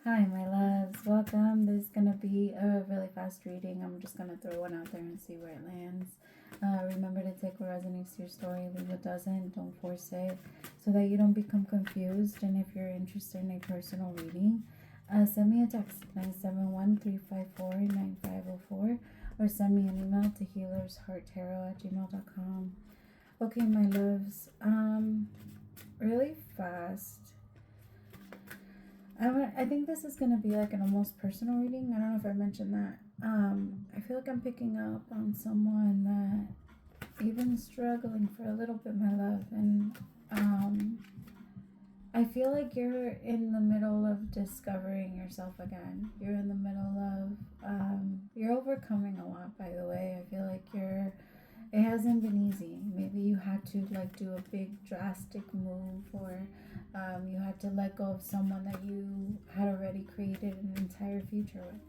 Hi, my loves. Welcome. This is going to be a really fast reading. I'm just going to throw one out there and see where it lands. Remember to take what resonates to your story, leave what doesn't. Don't force it so that you don't become confused. And if you're interested in a personal reading, send me a text 971-354-9504 or send me an email to HealersHeartTarot@gmail.com. Okay, my loves. Really fast. I think this is going to be like an almost personal reading. I don't know if I mentioned that. I feel like I'm picking up on someone that even struggling for a little bit, my love. And I feel like you're in the middle of discovering yourself again. You're in the middle of, you're overcoming a lot, by the way. I feel like it hasn't been easy. Maybe you had to like do a big drastic move, or you had to let go of someone that you had already created an entire future with.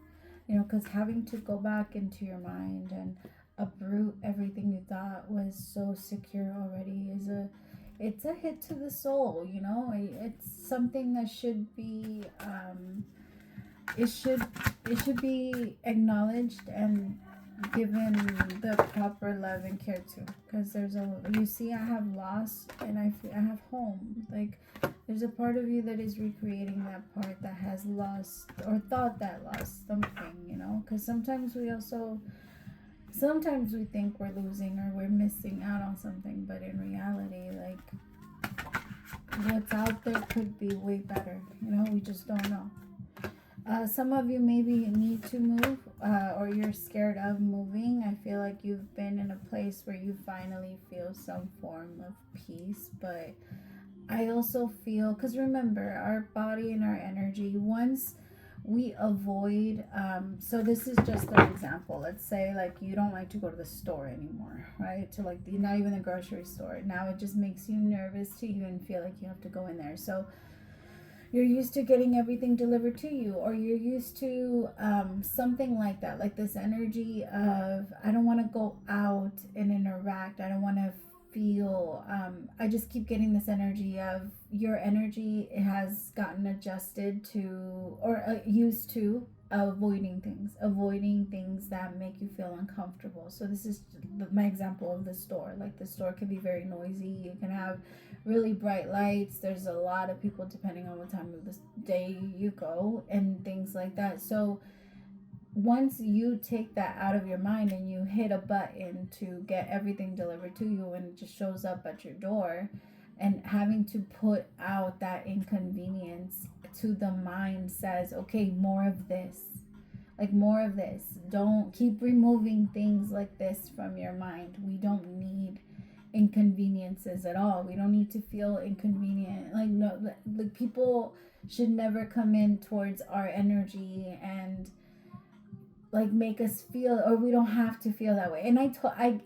Because having to go back into your mind and uproot everything you thought was so secure already it's a hit to the soul. It's something that should be it should be acknowledged and given the proper love and care to, because you see, I have loss and I have home. Like, there's a part of you that is recreating that part that has lost or thought that lost something, because sometimes we think we're losing or we're missing out on something, but in reality, like, what's out there could be way better. We just don't know. Some of you maybe need to move, or you're scared of moving. I feel like you've been in a place where you finally feel some form of peace, but I also feel, because remember, our body and our energy, once we avoid, so this is just an example. Let's say, like, you don't like to go to the store anymore, right? To like, not even the grocery store. Now it just makes you nervous to even feel like you have to go in there. So you're used to getting everything delivered to you, or you're used to something like that, like this energy of, I don't want to go out and interact. I don't want to feel, I just keep getting this energy of your energy has gotten adjusted to, or used to avoiding things that make you feel uncomfortable. So this is my example of the store. Like, the store can be very noisy. You can have really bright lights. There's a lot of people depending on what time of the day you go and things like that. So once you take that out of your mind and you hit a button to get everything delivered to you and it just shows up at your door, and having to put out that inconvenience to the mind says, okay, more of this. Like, more of this. Don't keep removing things like this from your mind. We don't need inconveniences at all. We don't need to feel inconvenient. Like, no, like, people should never come in towards our energy and like make us feel, or we don't have to feel that way. And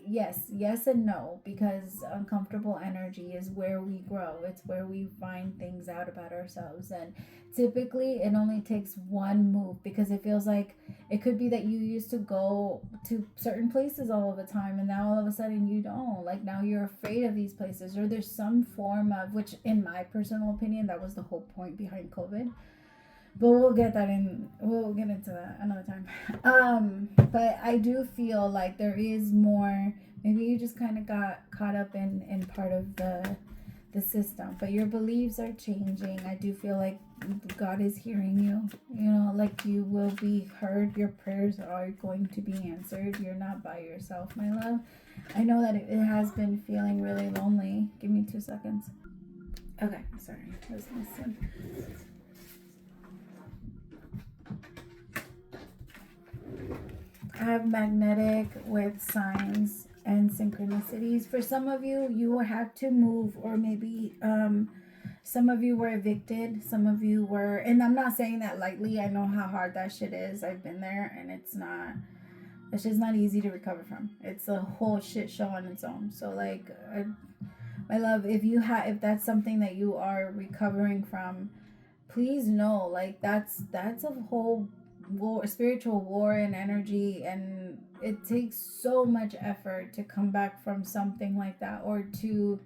yes and no, because uncomfortable energy is where we grow. It's where we find things out about ourselves, and typically it only takes one move, because it feels like it could be that you used to go to certain places all of the time, and now all of a sudden you don't. Like, now you're afraid of these places, or there's some form of, which in my personal opinion, that was the whole point behind COVID. But we'll get into that another time. But I do feel like there is more. Maybe you just kind of got caught up in part of the system, but your beliefs are changing. I do feel like God is hearing you. Like, you will be heard. Your prayers are going to be answered. You're not by yourself, my love. I know that it has been feeling really lonely. Give me 2 seconds. Okay, sorry. Listen. I have magnetic with signs and synchronicities. For some of you, you had to move, or maybe some of you were evicted. Some of you were, and I'm not saying that lightly. I know how hard that shit is. I've been there, and it's just not easy to recover from. It's a whole shit show on its own. So, like, my love, if that's something that you are recovering from, please know, like, that's a whole spiritual war and energy, and it takes so much effort to come back from something like that, or to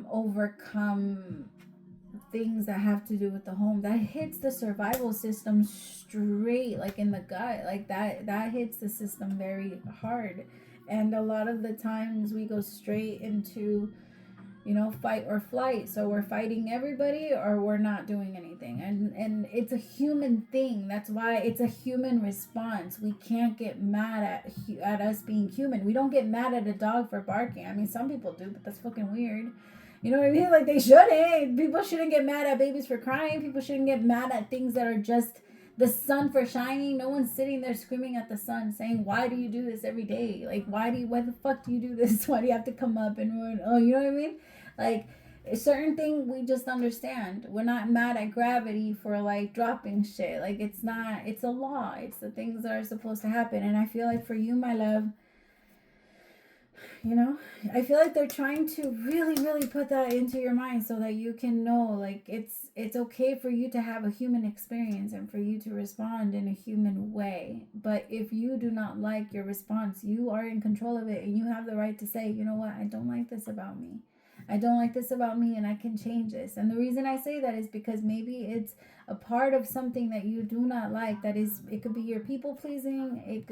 overcome things that have to do with the home, that hits the survival system straight, like in the gut. Like that hits the system very hard. And a lot of the times we go straight into, you know, fight or flight. So we're fighting everybody or we're not doing anything. And it's a human thing. That's why it's a human response. We can't get mad at us being human. We don't get mad at a dog for barking. I mean, some people do, but that's fucking weird. You know what I mean? Like, they shouldn't. People shouldn't get mad at babies for crying. People shouldn't get mad at things that are just the sun for shining. No one's sitting there screaming at the sun saying, why do you do this every day? Like, why the fuck do you do this? Why do you have to come up and ruin? Oh, you know what I mean? Like, a certain thing we just understand. We're not mad at gravity for, like, dropping shit. Like, it's not, it's a law. It's the things that are supposed to happen. And I feel like for you, my love, you know, I feel like they're trying to really, really put that into your mind so that you can know, like, it's okay for you to have a human experience and for you to respond in a human way. But if you do not like your response, you are in control of it, and you have the right to say, you know what, I don't like this about me. I don't like this about me, and I can change this. And the reason I say that is because maybe it's a part of something that you do not like. That is, it could be your people pleasing.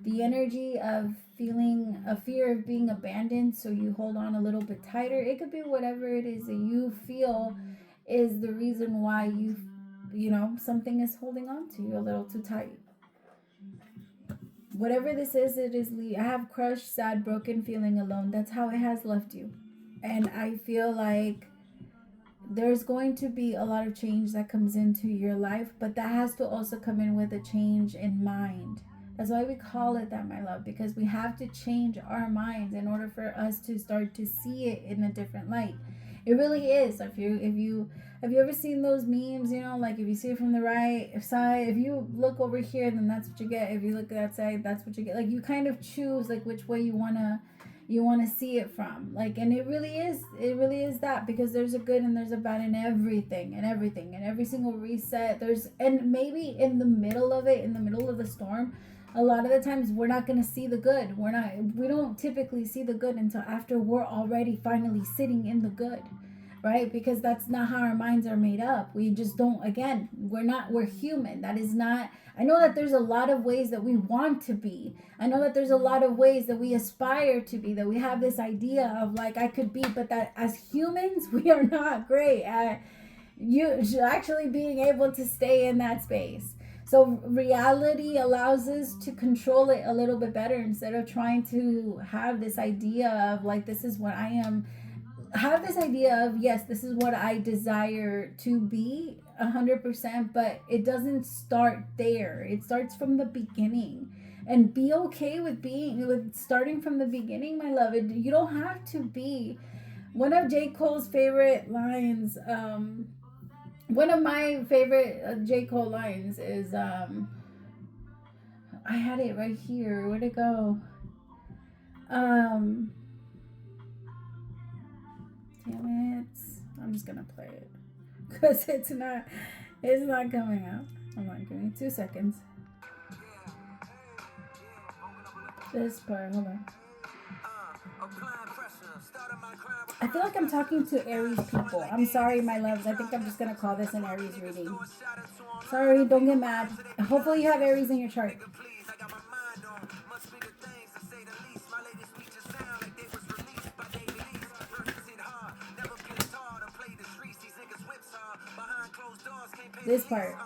The energy of feeling a fear of being abandoned, so you hold on a little bit tighter. It could be whatever it is that you feel is the reason why you know, something is holding on to you a little too tight. Whatever this is, it is. I have crushed, sad, broken, feeling alone. That's how it has left you. And I feel like there's going to be a lot of change that comes into your life, but that has to also come in with a change in mind. That's why we call it that, my love, because we have to change our minds in order for us to start to see it in a different light. It really is. Have you ever seen those memes, you know, like if you see it from the right side, if you look over here, then that's what you get. If you look at that side, that's what you get. Like, you kind of choose like which way you want to see it from. Like, and it really is that, because there's a good and there's a bad in everything and every single reset. And maybe in the middle of it, in the middle of the storm, a lot of the times we're not going to see the good. We don't typically see the good until after we're already finally sitting in the good, right? Because that's not how our minds are made up. We just don't, again, we're human. That is not, I know that there's a lot of ways that we want to be. I know that there's a lot of ways that we aspire to be, that we have this idea of like, I could be, but that as humans, we are not great at you actually being able to stay in that space. So reality allows us to control it a little bit better, instead of trying to have this idea of like, this is what I am. Have this idea of, yes, this is what I desire to be 100%, but it doesn't start there. It starts from the beginning. And be okay with starting from the beginning, my love. You don't have to be. One of J. Cole's favorite lines, one of my favorite J. Cole lines is, I had it right here. Where'd it go? Damn it. I'm just gonna play it because it's not coming out. Hold on, give me 2 seconds. This part, hold on. I feel like I'm talking to Aries people. I'm sorry, my loves. I think I'm just going to call this an Aries reading. Sorry, don't get mad. Hopefully you have Aries in your chart. This part.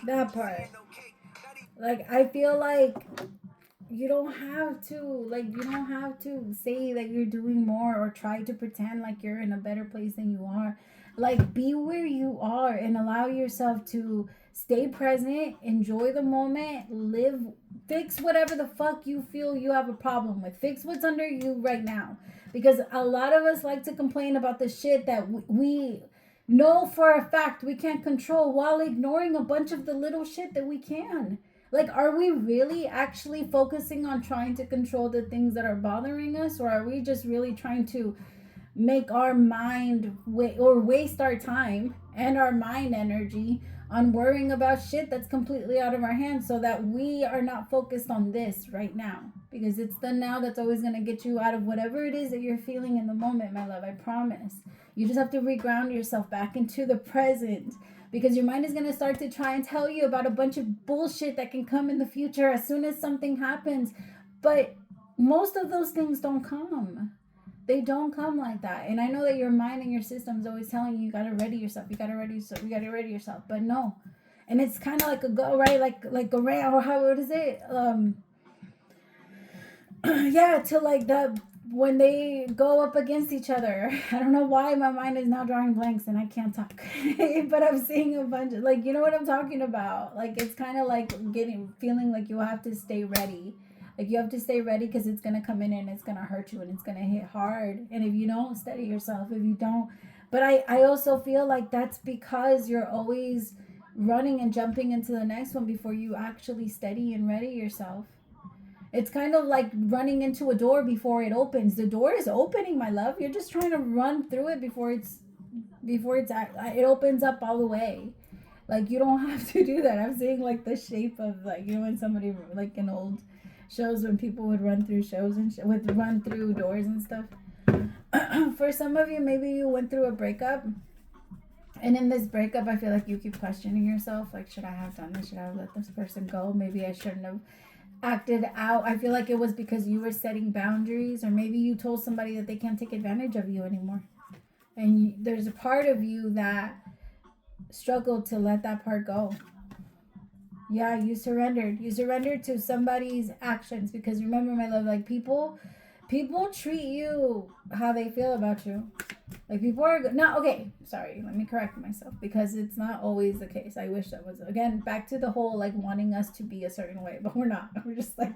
That part. Like, I feel like you don't have to say that you're doing more or try to pretend like you're in a better place than you are. Like, be where you are and allow yourself to stay present, enjoy the moment, live, fix whatever the fuck you feel you have a problem with. Fix what's under you right now. Because a lot of us like to complain about the shit that we know for a fact we can't control, while ignoring a bunch of the little shit that we can. Like, are we really actually focusing on trying to control the things that are bothering us? Or are we just really trying to make our mind waste our time and our mind energy on worrying about shit that's completely out of our hands, so that we are not focused on this right now, because it's the now that's always going to get you out of whatever it is that you're feeling in the moment, my love. I promise. You just have to reground yourself back into the present, because your mind is going to start to try and tell you about a bunch of bullshit that can come in the future as soon as something happens. But most of those things don't come. They don't come like that. And I know that your mind and your system is always telling you, you gotta ready yourself. You gotta ready yourself. You gotta ready yourself. But no. And it's kind of like a go, right? Like a ram, or how, what is it? Yeah, to like the, when they go up against each other. I don't know why my mind is now drawing blanks and I can't talk. But I'm seeing a bunch of, like, you know what I'm talking about? Like, it's kind of like feeling like you have to stay ready. Like, you have to stay ready, because it's going to come in and it's going to hurt you and it's going to hit hard. And if you don't steady yourself, if you don't. But I also feel like that's because you're always running and jumping into the next one before you actually steady and ready yourself. It's kind of like running into a door before it opens. The door is opening, my love. You're just trying to run through it before it opens up all the way. Like, you don't have to do that. I'm seeing like the shape of, like, you know, when somebody, like in old shows, when people would run through shows and would run through doors and stuff. For some of you, maybe you went through a breakup, and in this breakup, I feel like you keep questioning yourself, like, should I have done this? Should I have let this person go? Maybe I shouldn't have acted out. I feel like it was because you were setting boundaries, or maybe you told somebody that they can't take advantage of you anymore, and there's a part of you that struggled to let that part go. Yeah, you surrendered. You surrendered to somebody's actions, because remember, my love, like, people treat you how they feel about you. Like, people are not okay. Sorry, let me correct myself, because it's not always the case. I wish that was, again, back to the whole like wanting us to be a certain way, but we're not. We're just not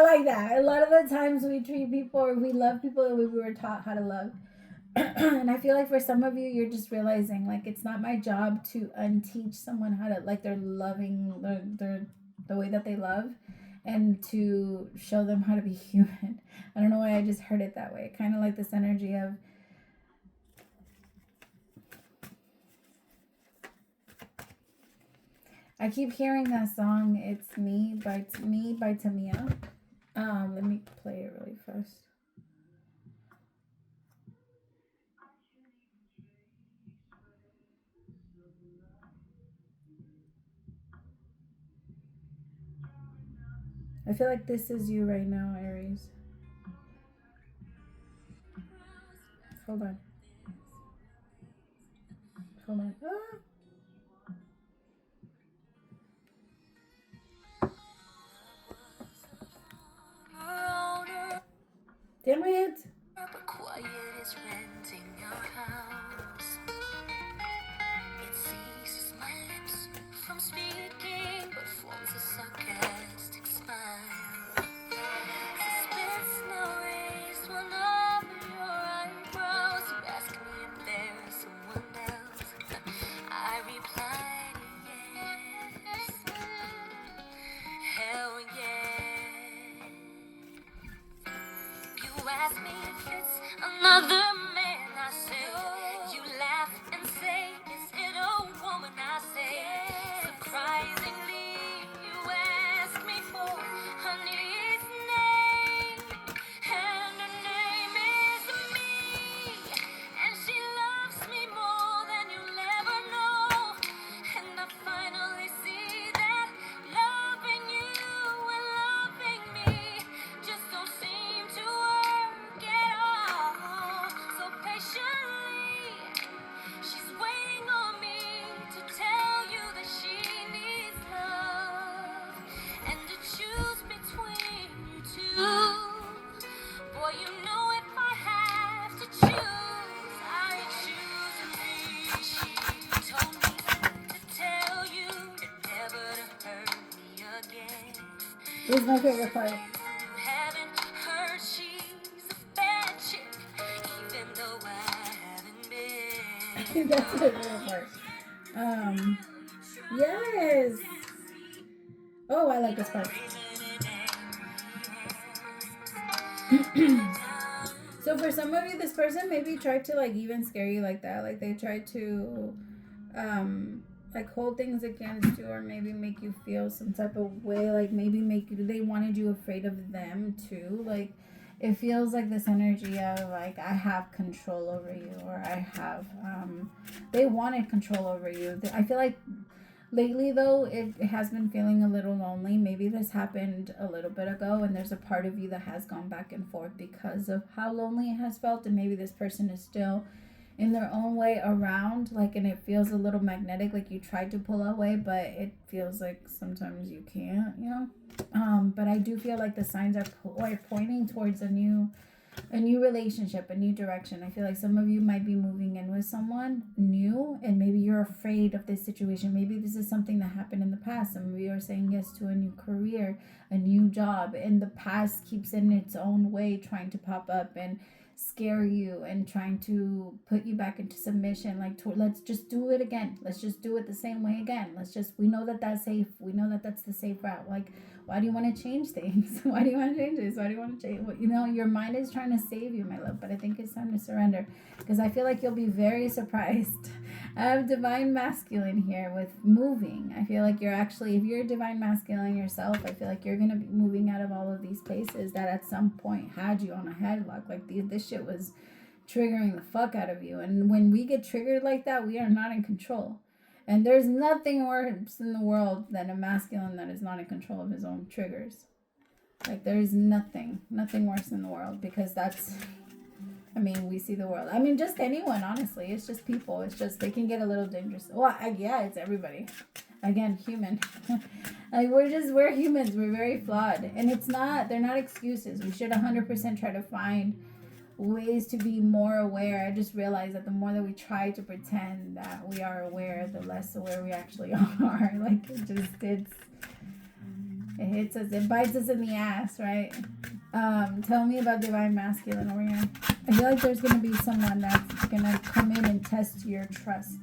like that. A lot of the times we treat people, or we love people the way we were taught how to love. And I feel like for some of you, you're just realizing, like, it's not my job to unteach someone how to, like, they're loving the way that they love, and to show them how to be human. I don't know why I just heard it that way. Kind of like this energy of, I keep hearing that song, It's Me by Tamia. Let me play it really fast. I feel like this is you right now, Aries. Hold on. Ah. Damn it. But quiet is renting our house. It seizes my lips from speaking, but forms a sarcastic smile. Suspense now raised one of your eyebrows. You ask me if there's someone else. I replied yes. Hell yeah. You ask me if it's another man, I say. You laugh and say, is it a woman, I say. Surprisingly, you ask me for honey's name, and her name is me, and she loves me more than you'll ever know. And I finally see that loving you and loving me just don't seem to work at all. So patiently, she's waiting on me to tell you that she needs love, and to choose between you two. Boy, you know if I have to choose, I choose me. She told me to tell you never to hurt me again. This is my favorite part. Haven't heard she's a bad chick, even though I haven't been. That's my favorite part. Yes. Oh, I like this part. So for some of you, this person maybe tried to like even scare you like that. Like they tried to like hold things against you, or maybe make you feel some type of way, like maybe they wanted you afraid of them too. Like it feels like this energy of like I have control over you, or I have they wanted control over you. I feel like lately though it has been feeling a little lonely. Maybe this happened a little bit ago, and there's a part of you that has gone back and forth because of how lonely it has felt, and maybe this person is still in their own way around, like, and it feels a little magnetic, like you tried to pull away, but it feels like sometimes you can't, you know. But I do feel like the signs are pointing towards a new relationship, a new direction. I feel like some of you might be moving in with someone new, and maybe you're afraid of this situation. Maybe this is something that happened in the past. Some of you are saying yes to a new career, a new job, and the past keeps in its own way trying to pop up and scare you and trying to put you back into submission, like let's just do it again, let's just do it the same way again, we know that that's safe, we know that that's the safe route. Like, why do you want to change things? Why do you want to change this? Why do you want to change? You know, your mind is trying to save you, my love, but I think it's time to surrender, because I feel like you'll be very surprised. I have divine masculine here with moving. I feel like you're actually, if you're divine masculine yourself, I feel like you're going to be moving out of all of these places that at some point had you on a headlock. Like this shit was triggering the fuck out of you. And when we get triggered like that, we are not in control. And there's nothing worse in the world than a masculine that is not in control of his own triggers. Like, there's nothing worse in the world, because that's, I mean, we see the world. I mean, just anyone, honestly. It's just people. It's just, they can get a little dangerous. Well, yeah, it's everybody. Again, human. Like, we're humans. We're very flawed. And they're not excuses. We should 100% try to find ways to be more aware. I just realized that the more that we try to pretend that we are aware, the less aware we actually are. Like, it hits us, it bites us in the ass, right? Tell me about divine masculine, Orion. I feel like there's going to be someone that's going to come in and test your trust,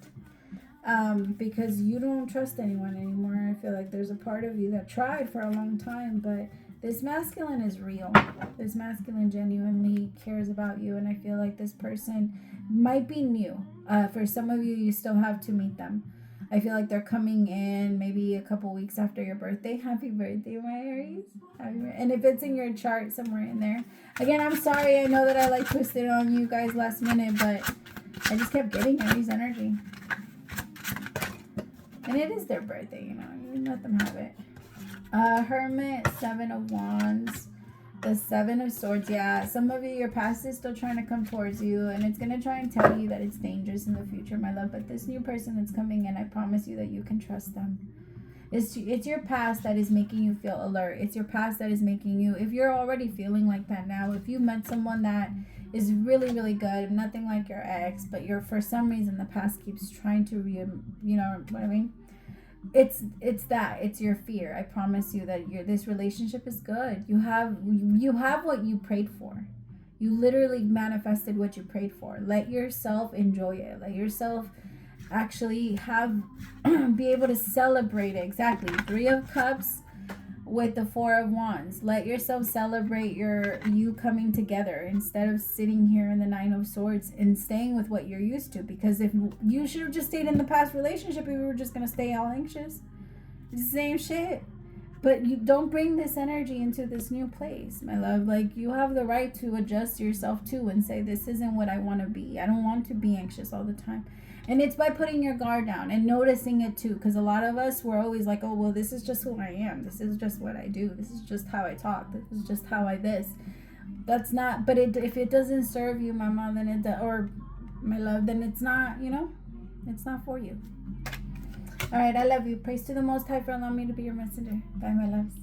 because you don't trust anyone anymore. I feel like there's a part of you that tried for a long time, but this masculine is real. This masculine genuinely cares about you, and I feel like this person might be new. For some of you, you still have to meet them. I feel like they're coming in maybe a couple weeks after your birthday. Happy birthday, my Aries. And if it's in your chart, somewhere in there. Again, I'm sorry. I know that I like twisted on you guys last minute, but I just kept getting Aries energy. And it is their birthday, you know. You let them have it. Hermit, 7 of Wands, the 7 of Swords. Yeah, some of you, your past is still trying to come towards you, and it's going to try and tell you that it's dangerous in the future, my love. But this new person that's coming in, I promise you that you can trust them. It's your past that is making you feel alert. It's your past that is making you, if you're already feeling like that now, if you met someone that is really, really good, nothing like your ex, but for some reason the past keeps trying to you know what I mean? It's your fear. I promise you that this relationship is good. You have what you prayed for. You literally manifested what you prayed for. Let yourself enjoy it. Let yourself actually be able to celebrate it. Exactly. 3 of Cups with the 4 of Wands. Let yourself celebrate you coming together instead of sitting here in the 9 of Swords and staying with what you're used to. Because if you should have just stayed in the past relationship, we were just going to stay all anxious. It's the same shit. But you don't bring this energy into this new place, my love. Like, you have the right to adjust yourself too and say, this isn't what I want to be. I don't want to be anxious all the time. And it's by putting your guard down and noticing it too. Because a lot of us, we're always like, oh, well, this is just who I am. This is just what I do. This is just how I talk. This is just how I this. That's not, but if it doesn't serve you, mama, then or my love, then it's not, you know, it's not for you. All right, I love you. Praise to the Most High for allowing me to be your messenger. Bye, my loves.